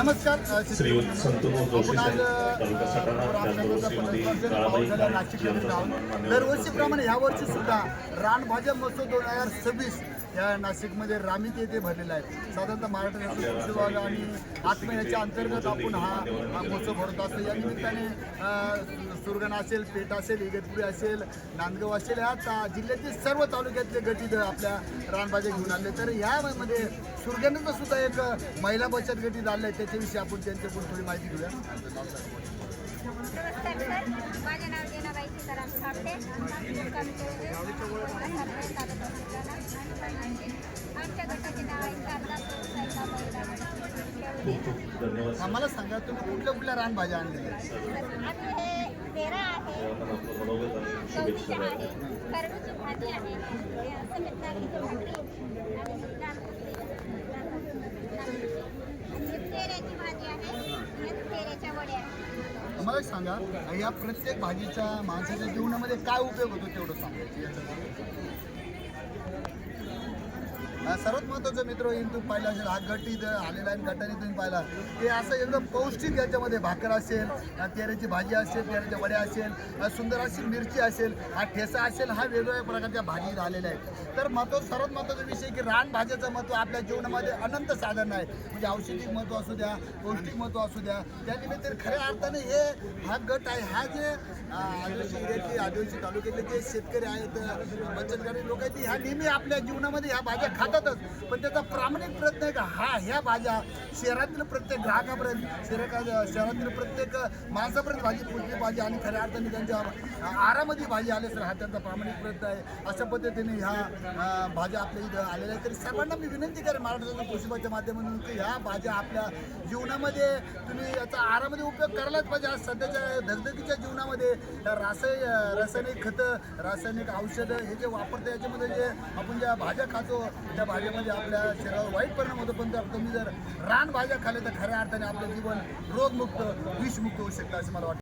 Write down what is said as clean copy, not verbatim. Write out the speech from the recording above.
नमस्कार श्रीयुत संतोष जोशी साहेब तालुका सटाणा त्याचबरोबर नाशिकमध्ये दरवर्षीप्रमाणे ह्या वर्षी सुद्धा रानभाज्या महोत्सव 2026 या नाशिकमध्ये रामीत येथे भरलेला आहे. साधारणतः महाराष्ट्र कृषी विभाग आणि आत्मा याच्या अंतर्गत आपण हा महोत्सव भरत असतो. या निमित्ताने सुरगाणा असेल, पेठ असेल, इगतपुरी असेल, नांदगाव असेल, या जिल्ह्यातील सर्व तालुक्यातले गटी आपल्या रानभाज्या घेऊन आले. तर यामध्ये सुरगाण्याचं सुद्धा एक महिला बचत गटी झालं आहे. त्याच्याविषयी आपण त्यांच्याकडून थोडी माहिती घेऊया. नमस्कार सर, माझे नाव जेनाबाई सीताराम सापटे. आमच्या गटाचे नाव आहे आम्हाला सांगा तुम्ही कुठल्या रानभाज्या आणलेल्या आहेत? पेरा आहे, गवतीची आहे, करडूची भाजी आहे, सफेद नारळीची भाकरी आणि तेऱ्याची भाजी आहे, तेऱ्याच्या वड्या आहेत. मला सांगा या प्रत्येक भाजीचा माणसाच्या जीवनामध्ये काय उपयोग होतो तेवढं सांगायचं. सर्वात महत्त्वाचं मित्र येईल तुम्ही पाहिला असेल हा गट इथं आलेला आहे. गटाने तुम्ही पाहिला ते असं एकदम पौष्टिक याच्यामध्ये भाकर असेल, तेऱ्याची भाजी असेल, तेऱ्याच्या वड्या असेल, सुंदर अशी मिरची असेल, हा ठेसा असेल, हा वेगवेगळ्या प्रकारच्या भाजी झालेल्या आहेत. तर सर्वात महत्त्वाचा विषय की रानभाज्याचं महत्त्व आपल्या जीवनामध्ये अनंत साधन आहे. म्हणजे औषधिक महत्त्व असू द्या, पौष्टिक महत्त्व असू द्या. त्यानिमित्त खऱ्या अर्थाने हा गट आहे. हा जे आदिवासी एरियातले आदिवासी तालुक्यातले जे शेतकरी आहेत, बचत गटातील लोक आहेत, ह्या नेहमी आपल्या जीवनामध्ये ह्या भाज्या खातातच. पण त्याचा प्रामाणिक प्रयत्न आहे का ह्या भाज्या शहरातील प्रत्येक ग्राहकापर्यंत, शहरातील प्रत्येक माणसापर्यंत भाजी पोचली पाहिजे आणि खऱ्या अर्थाने त्यांच्या आहारामध्ये भाजी आले तर हा त्यांचा प्रामाणिक प्रयत्न आहे. अशा पद्धतीने ह्या भाज्या आपल्या इथं आलेल्या आहेत. तरी सर्वांना मी विनंती करेन महाराष्ट्राच्या कृषीबाच्या माध्यमातून की ह्या भाज्या आपल्या जीवनामध्ये तुम्ही याचा आहारामध्ये उपयोग करायलाच पाहिजे. आज सध्याच्या धगधगीच्या जीवनामध्ये रासायनिक खतं, रासायनिक औषधं हे जे वापरतं याच्यामध्ये जे आपण ज्या भाज्या खातो त्या भाज्यामध्ये आपल्या शरीरावर वाईट परिणाम होतो. पण जर तुम्ही रानभाज्या खाल्ल्या तर खऱ्या अर्थाने आपलं जीवन रोगमुक्त, विषमुक्त होऊ शकतं असं मला वाटतं.